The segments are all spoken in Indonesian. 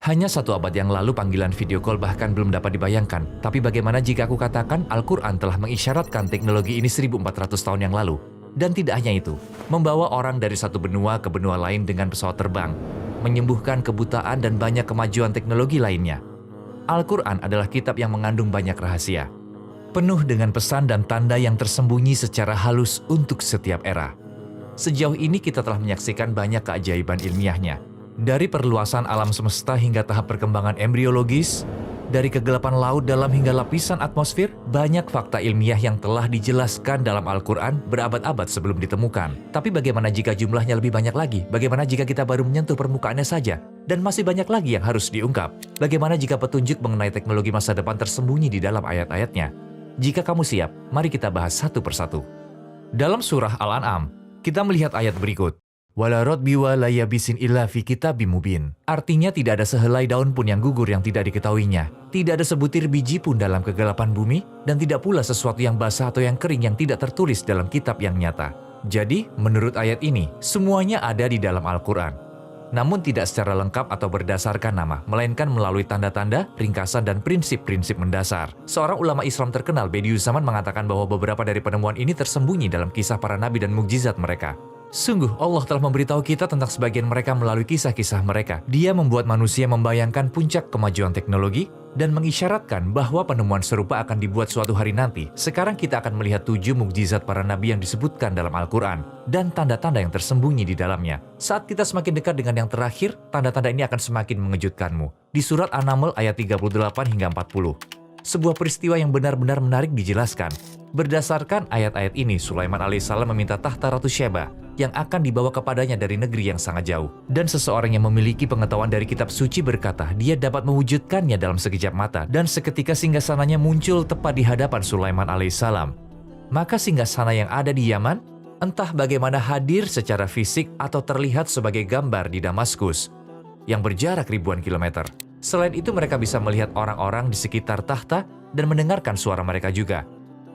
Hanya 1 abad yang lalu panggilan video call bahkan belum dapat dibayangkan. Tapi bagaimana jika aku katakan Al-Quran telah mengisyaratkan teknologi ini 1400 tahun yang lalu? Dan tidak hanya itu, membawa orang dari satu benua ke benua lain dengan pesawat terbang, menyembuhkan kebutaan dan banyak kemajuan teknologi lainnya. Al-Quran adalah kitab yang mengandung banyak rahasia, penuh dengan pesan dan tanda yang tersembunyi secara halus untuk setiap era. Sejauh ini kita telah menyaksikan banyak keajaiban ilmiahnya. Dari perluasan alam semesta hingga tahap perkembangan embriologis, dari kegelapan laut dalam hingga lapisan atmosfer, banyak fakta ilmiah yang telah dijelaskan dalam Al-Quran berabad-abad sebelum ditemukan. Tapi bagaimana jika jumlahnya lebih banyak lagi? Bagaimana jika kita baru menyentuh permukaannya saja? Dan masih banyak lagi yang harus diungkap. Bagaimana jika petunjuk mengenai teknologi masa depan tersembunyi di dalam ayat-ayatnya? Jika kamu siap, mari kita bahas satu persatu. Dalam surah Al-An'am, kita melihat ayat berikut. Wala rotbi wa la yabisin illa fi kitabim mubin. Artinya tidak ada sehelai daun pun yang gugur yang tidak diketahuinya. Tidak ada sebutir biji pun dalam kegelapan bumi, dan tidak pula sesuatu yang basah atau yang kering yang tidak tertulis dalam kitab yang nyata. Jadi, menurut ayat ini, semuanya ada di dalam Al-Quran. Namun tidak secara lengkap atau berdasarkan nama, melainkan melalui tanda-tanda, ringkasan, dan prinsip-prinsip mendasar. Seorang ulama Islam terkenal, Bediüzzaman, mengatakan bahwa beberapa dari penemuan ini tersembunyi dalam kisah para nabi dan mukjizat mereka. Sungguh, Allah telah memberitahu kita tentang sebagian mereka melalui kisah-kisah mereka. Dia membuat manusia membayangkan puncak kemajuan teknologi dan mengisyaratkan bahwa penemuan serupa akan dibuat suatu hari nanti. Sekarang kita akan melihat 7 mukjizat para nabi yang disebutkan dalam Al-Quran dan tanda-tanda yang tersembunyi di dalamnya. Saat kita semakin dekat dengan yang terakhir, tanda-tanda ini akan semakin mengejutkanmu. Di surat An-Naml ayat 38 hingga 40. Sebuah peristiwa yang benar-benar menarik dijelaskan. Berdasarkan ayat-ayat ini, Sulaiman alaihissalam meminta tahta Ratu Syeba yang akan dibawa kepadanya dari negeri yang sangat jauh. Dan seseorang yang memiliki pengetahuan dari kitab suci berkata, dia dapat mewujudkannya dalam sekejap mata. Dan seketika singgasananya muncul tepat di hadapan Sulaiman alaihissalam. Maka singgasana yang ada di Yaman, entah bagaimana hadir secara fisik atau terlihat sebagai gambar di Damaskus, yang berjarak ribuan kilometer. Selain itu mereka bisa melihat orang-orang di sekitar tahta dan mendengarkan suara mereka juga.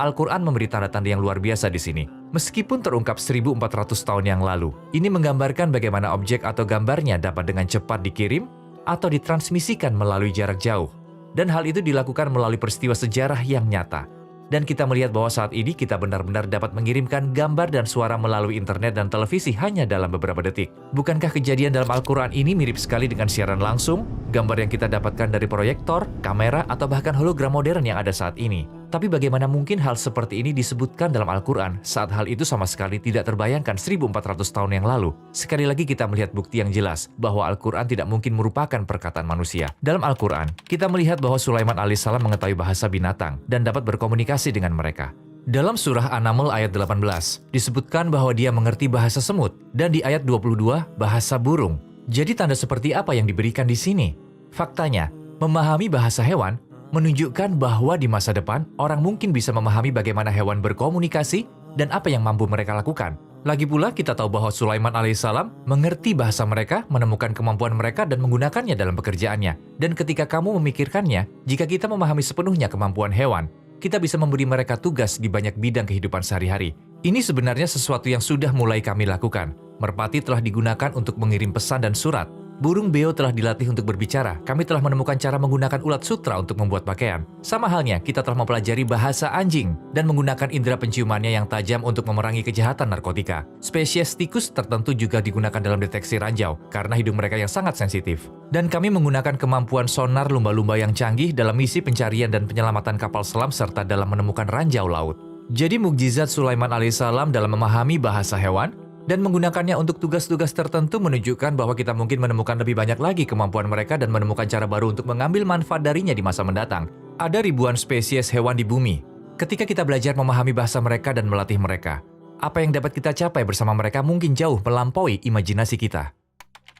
Al-Quran memberi tanda-tanda yang luar biasa di sini. Meskipun terungkap 1400 tahun yang lalu, ini menggambarkan bagaimana objek atau gambarnya dapat dengan cepat dikirim atau ditransmisikan melalui jarak jauh. Dan hal itu dilakukan melalui peristiwa sejarah yang nyata. Dan kita melihat bahwa saat ini kita benar-benar dapat mengirimkan gambar dan suara melalui internet dan televisi hanya dalam beberapa detik. Bukankah kejadian dalam Al-Quran ini mirip sekali dengan siaran langsung, gambar yang kita dapatkan dari proyektor, kamera, atau bahkan hologram modern yang ada saat ini? Tapi bagaimana mungkin hal seperti ini disebutkan dalam Al-Quran saat hal itu sama sekali tidak terbayangkan 1400 tahun yang lalu? Sekali lagi kita melihat bukti yang jelas bahwa Al-Quran tidak mungkin merupakan perkataan manusia. Dalam Al-Quran, kita melihat bahwa Sulaiman alaihissalam mengetahui bahasa binatang dan dapat berkomunikasi dengan mereka. Dalam surah An-Naml ayat 18, disebutkan bahwa dia mengerti bahasa semut, dan di ayat 22, bahasa burung. Jadi tanda seperti apa yang diberikan di sini? Faktanya, memahami bahasa hewan menunjukkan bahwa di masa depan, orang mungkin bisa memahami bagaimana hewan berkomunikasi dan apa yang mampu mereka lakukan. Lagi pula, kita tahu bahwa Sulaiman alaihissalam mengerti bahasa mereka, menemukan kemampuan mereka, dan menggunakannya dalam pekerjaannya. Dan ketika kamu memikirkannya, jika kita memahami sepenuhnya kemampuan hewan, kita bisa memberi mereka tugas di banyak bidang kehidupan sehari-hari. Ini sebenarnya sesuatu yang sudah mulai kami lakukan. Merpati telah digunakan untuk mengirim pesan dan surat. Burung beo telah dilatih untuk berbicara. Kami telah menemukan cara menggunakan ulat sutra untuk membuat pakaian. Sama halnya, kita telah mempelajari bahasa anjing dan menggunakan indera penciumannya yang tajam untuk memerangi kejahatan narkotika. Spesies tikus tertentu juga digunakan dalam deteksi ranjau karena hidung mereka yang sangat sensitif. Dan kami menggunakan kemampuan sonar lumba-lumba yang canggih dalam misi pencarian dan penyelamatan kapal selam serta dalam menemukan ranjau laut. Jadi mukjizat Sulaiman alaihissalam dalam memahami bahasa hewan dan menggunakannya untuk tugas-tugas tertentu menunjukkan bahwa kita mungkin menemukan lebih banyak lagi kemampuan mereka dan menemukan cara baru untuk mengambil manfaat darinya di masa mendatang. Ada ribuan spesies hewan di bumi. Ketika kita belajar memahami bahasa mereka dan melatih mereka, apa yang dapat kita capai bersama mereka mungkin jauh melampaui imajinasi kita.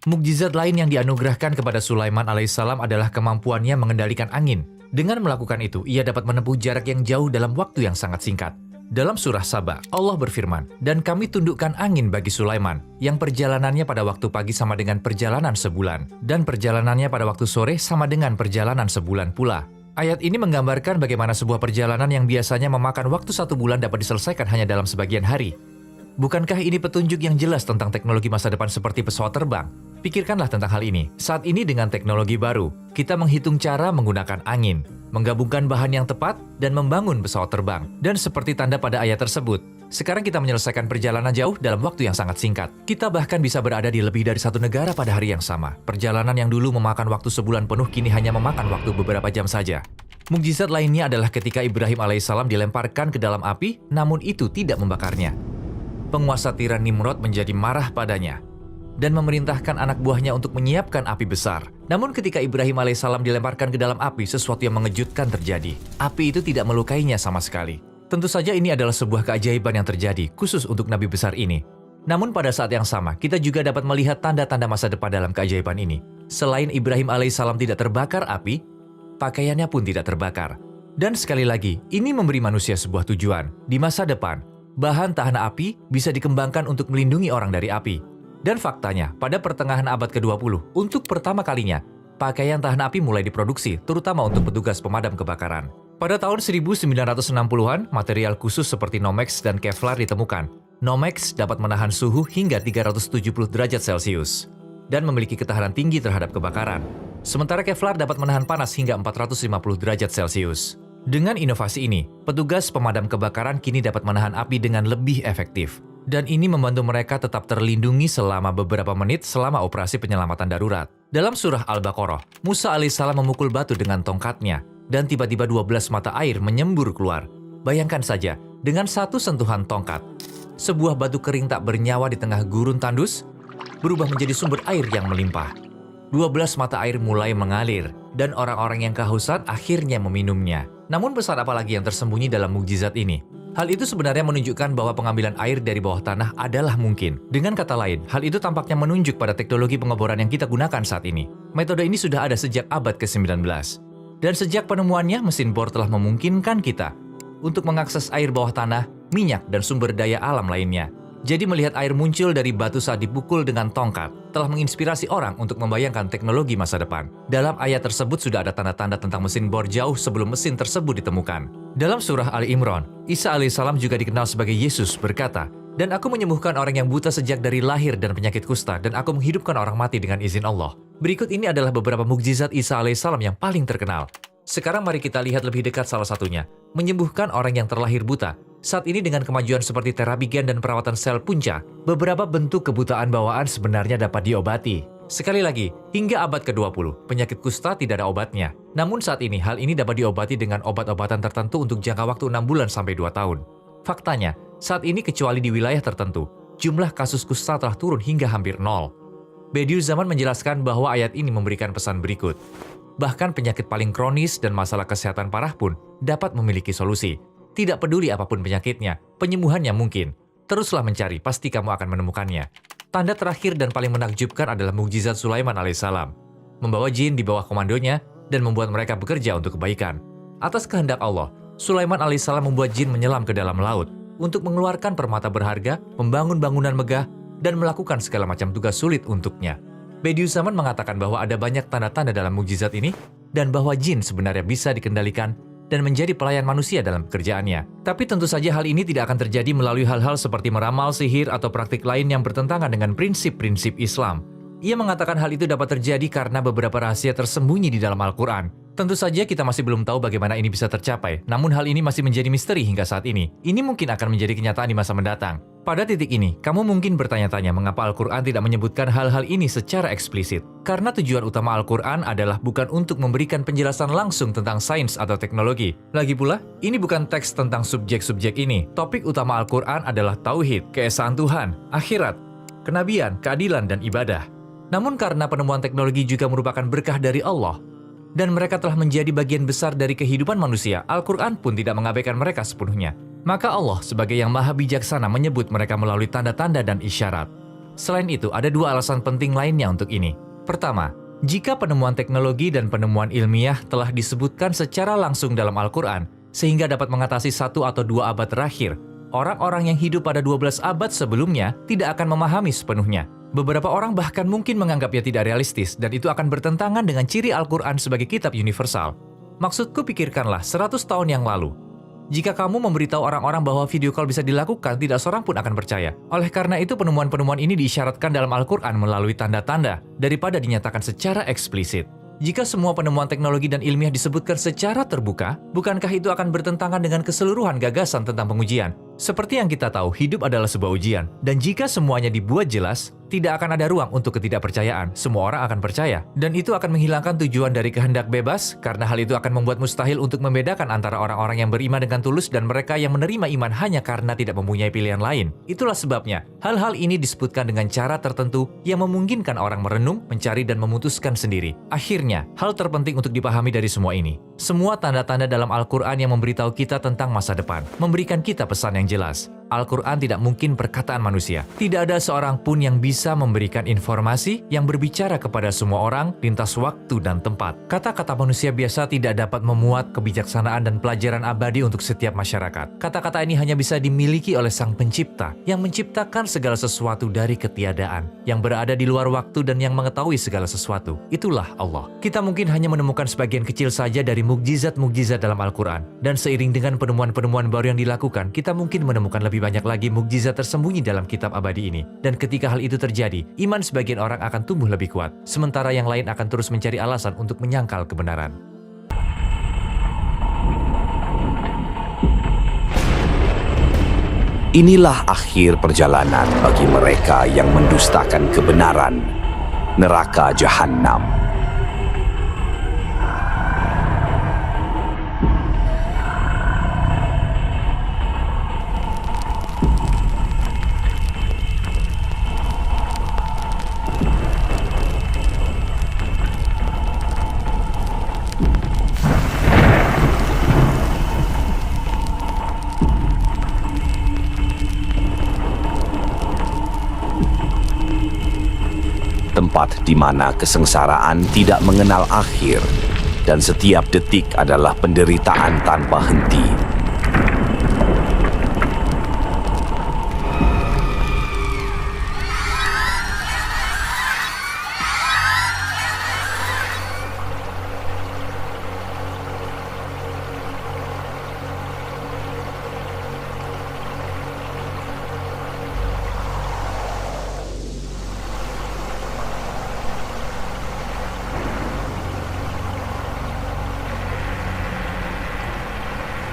Mukjizat lain yang dianugerahkan kepada Sulaiman alaihissalam adalah kemampuannya mengendalikan angin. Dengan melakukan itu, ia dapat menempuh jarak yang jauh dalam waktu yang sangat singkat. Dalam surah Saba, Allah berfirman, dan kami tundukkan angin bagi Sulaiman, yang perjalanannya pada waktu pagi sama dengan perjalanan sebulan, dan perjalanannya pada waktu sore sama dengan perjalanan sebulan pula. Ayat ini menggambarkan bagaimana sebuah perjalanan yang biasanya memakan waktu 1 bulan dapat diselesaikan hanya dalam sebagian hari. Bukankah ini petunjuk yang jelas tentang teknologi masa depan seperti pesawat terbang? Pikirkanlah tentang hal ini. Saat ini dengan teknologi baru, kita menghitung cara menggunakan angin, menggabungkan bahan yang tepat, dan membangun pesawat terbang. Dan seperti tanda pada ayat tersebut, sekarang kita menyelesaikan perjalanan jauh dalam waktu yang sangat singkat. Kita bahkan bisa berada di lebih dari satu negara pada hari yang sama. Perjalanan yang dulu memakan waktu sebulan penuh kini hanya memakan waktu beberapa jam saja. Mukjizat lainnya adalah ketika Ibrahim alaihissalam dilemparkan ke dalam api, namun itu tidak membakarnya. Penguasa tiran Nimrod menjadi marah padanya dan memerintahkan anak buahnya untuk menyiapkan api besar. Namun ketika Ibrahim alaihissalam dilemparkan ke dalam api, sesuatu yang mengejutkan terjadi. Api itu tidak melukainya sama sekali. Tentu saja ini adalah sebuah keajaiban yang terjadi, khusus untuk nabi besar ini. Namun pada saat yang sama, kita juga dapat melihat tanda-tanda masa depan dalam keajaiban ini. Selain Ibrahim alaihissalam tidak terbakar api, pakaiannya pun tidak terbakar. Dan sekali lagi, ini memberi manusia sebuah tujuan. Di masa depan, bahan tahan api bisa dikembangkan untuk melindungi orang dari api. Dan faktanya, pada pertengahan abad ke-20, untuk pertama kalinya, pakaian tahan api mulai diproduksi, terutama untuk petugas pemadam kebakaran. Pada tahun 1960-an, material khusus seperti Nomex dan Kevlar ditemukan. Nomex dapat menahan suhu hingga 370 derajat Celcius dan memiliki ketahanan tinggi terhadap kebakaran. Sementara Kevlar dapat menahan panas hingga 450 derajat Celcius. Dengan inovasi ini, petugas pemadam kebakaran kini dapat menahan api dengan lebih efektif. Dan ini membantu mereka tetap terlindungi selama beberapa menit selama operasi penyelamatan darurat. Dalam surah Al-Baqarah, Musa alaihissalam memukul batu dengan tongkatnya, dan tiba-tiba 12 mata air menyembur keluar. Bayangkan saja, dengan satu sentuhan tongkat, sebuah batu kering tak bernyawa di tengah gurun tandus, berubah menjadi sumber air yang melimpah. 12 mata air mulai mengalir, dan orang-orang yang kehausan akhirnya meminumnya. Namun pesan apa lagi yang tersembunyi dalam mukjizat ini? Hal itu sebenarnya menunjukkan bahwa pengambilan air dari bawah tanah adalah mungkin. Dengan kata lain, hal itu tampaknya menunjuk pada teknologi pengeboran yang kita gunakan saat ini. Metode ini sudah ada sejak abad ke-19. Dan sejak penemuannya, mesin bor telah memungkinkan kita untuk mengakses air bawah tanah, minyak, dan sumber daya alam lainnya. Jadi melihat air muncul dari batu saat dipukul dengan tongkat telah menginspirasi orang untuk membayangkan teknologi masa depan. Dalam ayat tersebut sudah ada tanda-tanda tentang mesin bor jauh sebelum mesin tersebut ditemukan. Dalam surah Ali Imran, Isa alaihissalam juga dikenal sebagai Yesus berkata, "Dan aku menyembuhkan orang yang buta sejak dari lahir dan penyakit kusta, dan aku menghidupkan orang mati dengan izin Allah." Berikut ini adalah beberapa mukjizat Isa alaihissalam yang paling terkenal. Sekarang mari kita lihat lebih dekat salah satunya, menyembuhkan orang yang terlahir buta. Saat ini dengan kemajuan seperti terapi gen dan perawatan sel punca, beberapa bentuk kebutaan bawaan sebenarnya dapat diobati. Sekali lagi, hingga abad ke-20, penyakit kusta tidak ada obatnya. Namun saat ini, hal ini dapat diobati dengan obat-obatan tertentu untuk jangka waktu 6 bulan sampai 2 tahun. Faktanya, saat ini kecuali di wilayah tertentu, jumlah kasus kusta telah turun hingga hampir nol. Bediüzzaman menjelaskan bahwa ayat ini memberikan pesan berikut. Bahkan penyakit paling kronis dan masalah kesehatan parah pun dapat memiliki solusi. Tidak peduli apapun penyakitnya, penyembuhannya mungkin. Teruslah mencari, pasti kamu akan menemukannya. Tanda terakhir dan paling menakjubkan adalah mukjizat Sulaiman alaihissalam. Membawa jin di bawah komandonya dan membuat mereka bekerja untuk kebaikan. Atas kehendak Allah, Sulaiman alaihissalam membuat jin menyelam ke dalam laut untuk mengeluarkan permata berharga, membangun bangunan megah, dan melakukan segala macam tugas sulit untuknya. Bediüzzaman mengatakan bahwa ada banyak tanda-tanda dalam mukjizat ini dan bahwa jin sebenarnya bisa dikendalikan dan menjadi pelayan manusia dalam pekerjaannya. Tapi tentu saja hal ini tidak akan terjadi melalui hal-hal seperti meramal, sihir, atau praktik lain yang bertentangan dengan prinsip-prinsip Islam. Ia mengatakan hal itu dapat terjadi karena beberapa rahasia tersembunyi di dalam Al-Quran. Tentu saja kita masih belum tahu bagaimana ini bisa tercapai, namun hal ini masih menjadi misteri hingga saat ini. Ini mungkin akan menjadi kenyataan di masa mendatang. Pada titik ini, kamu mungkin bertanya-tanya mengapa Al-Quran tidak menyebutkan hal-hal ini secara eksplisit. Karena tujuan utama Al-Quran adalah bukan untuk memberikan penjelasan langsung tentang sains atau teknologi. Lagi pula, ini bukan teks tentang subjek-subjek ini. Topik utama Al-Quran adalah tauhid, keesaan Tuhan, akhirat, kenabian, keadilan, dan ibadah. Namun karena penemuan teknologi juga merupakan berkah dari Allah, dan mereka telah menjadi bagian besar dari kehidupan manusia, Al-Quran pun tidak mengabaikan mereka sepenuhnya. Maka Allah sebagai yang maha bijaksana menyebut mereka melalui tanda-tanda dan isyarat. Selain itu, ada dua alasan penting lainnya untuk ini. Pertama, jika penemuan teknologi dan penemuan ilmiah telah disebutkan secara langsung dalam Al-Quran, sehingga dapat mengatasi 1 atau 2 abad terakhir, orang-orang yang hidup pada 12 abad sebelumnya tidak akan memahami sepenuhnya. Beberapa orang bahkan mungkin menganggapnya tidak realistis, dan itu akan bertentangan dengan ciri Al-Quran sebagai kitab universal. Maksudku, pikirkanlah 100 tahun yang lalu. Jika kamu memberitahu orang-orang bahwa video call bisa dilakukan, tidak seorang pun akan percaya. Oleh karena itu, penemuan-penemuan ini diisyaratkan dalam Al-Quran melalui tanda-tanda daripada dinyatakan secara eksplisit. Jika semua penemuan teknologi dan ilmiah disebutkan secara terbuka, bukankah itu akan bertentangan dengan keseluruhan gagasan tentang pengujian? Seperti yang kita tahu, hidup adalah sebuah ujian. Dan jika semuanya dibuat jelas, tidak akan ada ruang untuk ketidakpercayaan. Semua orang akan percaya. Dan itu akan menghilangkan tujuan dari kehendak bebas, karena hal itu akan membuat mustahil untuk membedakan antara orang-orang yang beriman dengan tulus dan mereka yang menerima iman hanya karena tidak mempunyai pilihan lain. Itulah sebabnya, hal-hal ini disebutkan dengan cara tertentu yang memungkinkan orang merenung, mencari dan memutuskan sendiri. Akhirnya, hal terpenting untuk dipahami dari semua ini, semua tanda-tanda dalam Al-Quran yang memberitahu kita tentang masa depan, memberikan kita pesan yang jelas. Al-Quran tidak mungkin perkataan manusia. Tidak ada seorang pun yang bisa memberikan informasi yang berbicara kepada semua orang lintas waktu dan tempat. Kata-kata manusia biasa tidak dapat memuat kebijaksanaan dan pelajaran abadi untuk setiap masyarakat. Kata-kata ini hanya bisa dimiliki oleh Sang Pencipta yang menciptakan segala sesuatu dari ketiadaan, yang berada di luar waktu dan yang mengetahui segala sesuatu. Itulah Allah. Kita mungkin hanya menemukan sebagian kecil saja dari mukjizat-mukjizat dalam Al-Quran. Dan seiring dengan penemuan-penemuan baru yang dilakukan, kita mungkin menemukan lebih banyak lagi mukjizat tersembunyi dalam kitab abadi ini. Dan ketika hal itu terjadi, iman sebagian orang akan tumbuh lebih kuat, sementara yang lain akan terus mencari alasan untuk menyangkal kebenaran. Inilah akhir perjalanan bagi mereka yang mendustakan kebenaran, neraka Jahannam. Tempat di mana kesengsaraan tidak mengenal akhir dan setiap detik adalah penderitaan tanpa henti.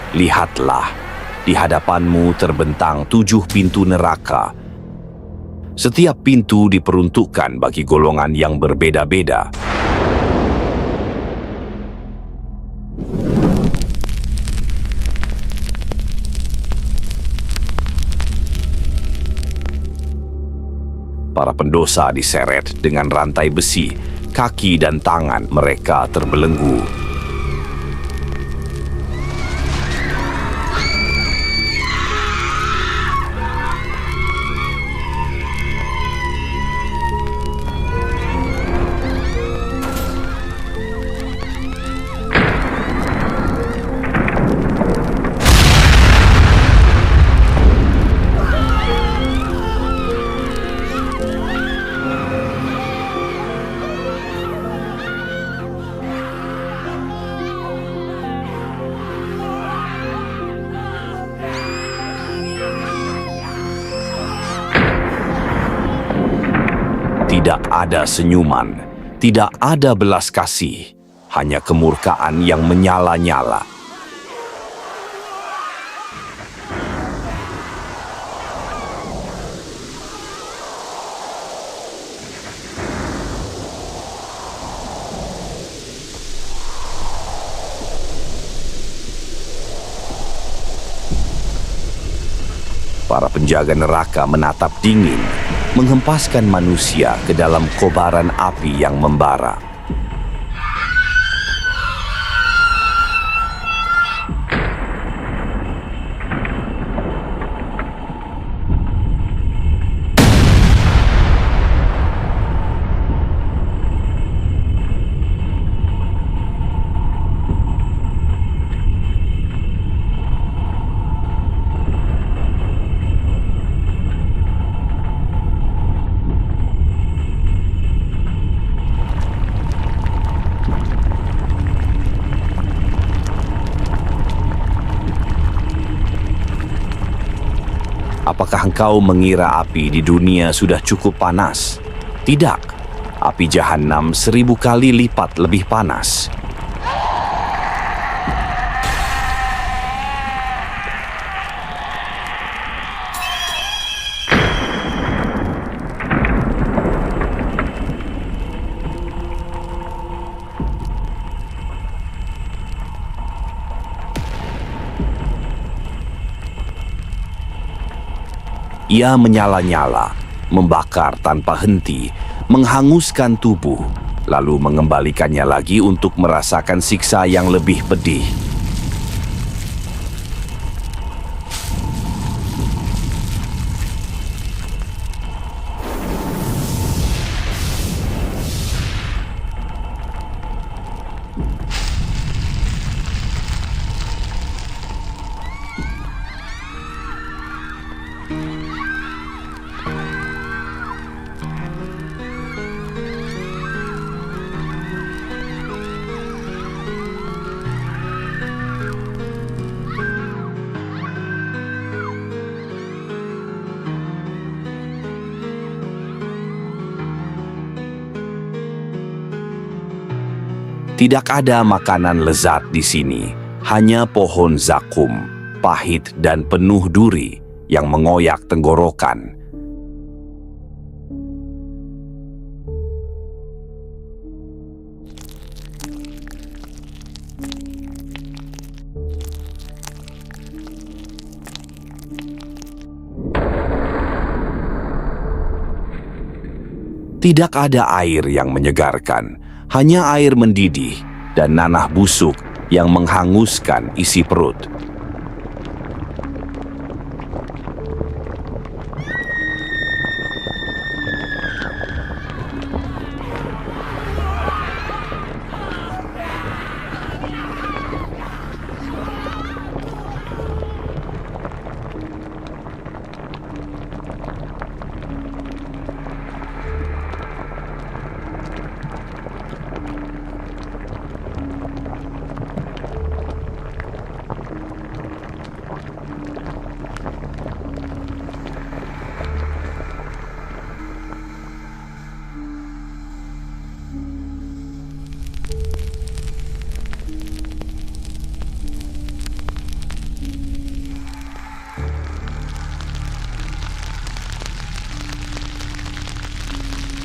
Lihatlah, di hadapanmu terbentang 7 pintu neraka. Setiap pintu diperuntukkan bagi golongan yang berbeda-beda. Para pendosa diseret dengan rantai besi, kaki dan tangan mereka terbelenggu. Tidak ada senyuman, tidak ada belas kasih, hanya kemurkaan yang menyala-nyala. Para penjaga neraka menatap dingin, menghempaskan manusia ke dalam kobaran api yang membara. Apakah engkau mengira api di dunia sudah cukup panas? Tidak, api Jahanam 1000 kali lipat lebih panas. Ia menyala-nyala, membakar tanpa henti, menghanguskan tubuh, lalu mengembalikannya lagi untuk merasakan siksa yang lebih pedih. Tidak ada makanan lezat di sini, hanya pohon zakum, pahit dan penuh duri yang mengoyak tenggorokan. Tidak ada air yang menyegarkan, hanya air mendidih dan nanah busuk yang menghanguskan isi perut.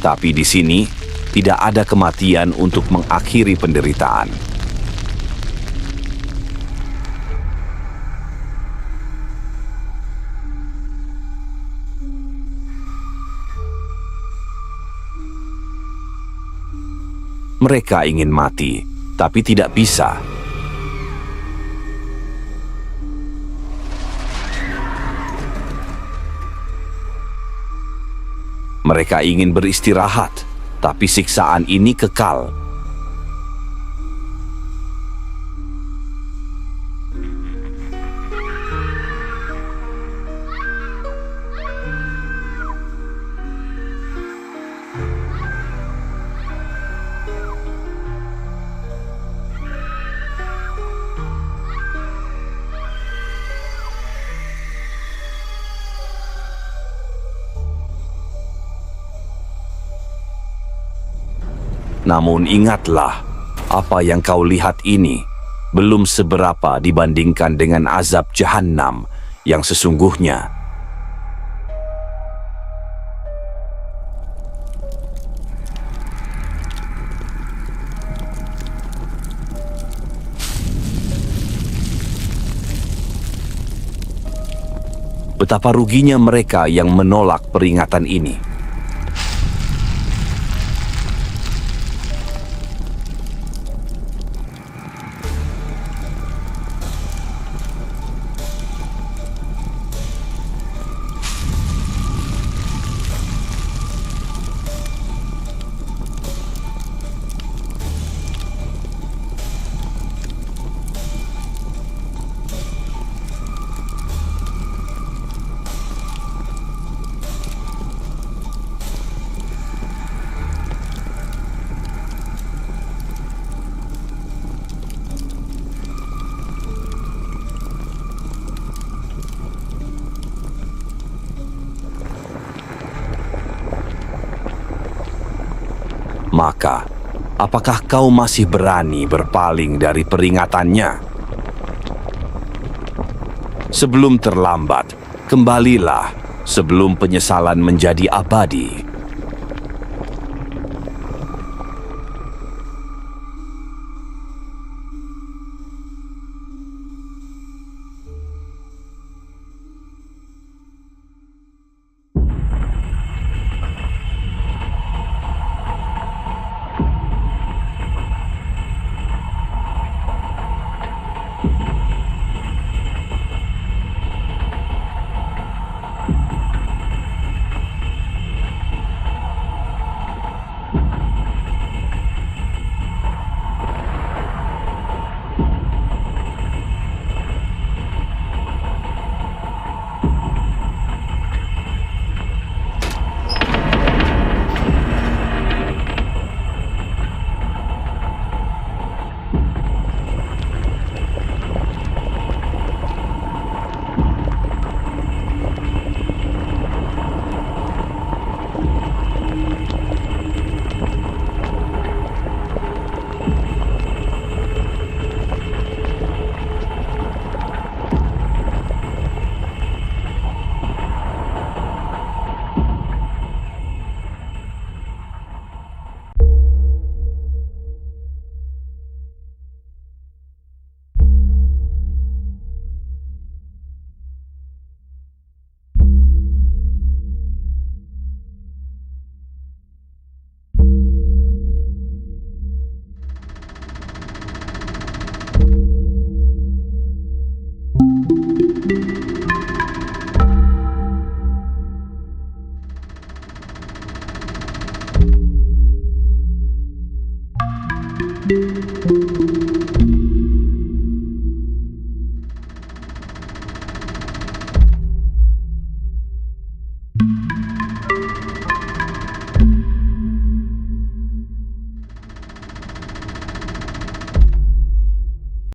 Tapi di sini tidak ada kematian untuk mengakhiri penderitaan. Mereka ingin mati, tapi tidak bisa. Mereka ingin beristirahat, tapi siksaan ini kekal. Namun ingatlah, apa yang kau lihat ini belum seberapa dibandingkan dengan azab Jahanam yang sesungguhnya. Betapa ruginya mereka yang menolak peringatan ini. apakah kau masih berani berpaling dari peringatannya? Sebelum terlambat, kembalilah sebelum penyesalan menjadi abadi.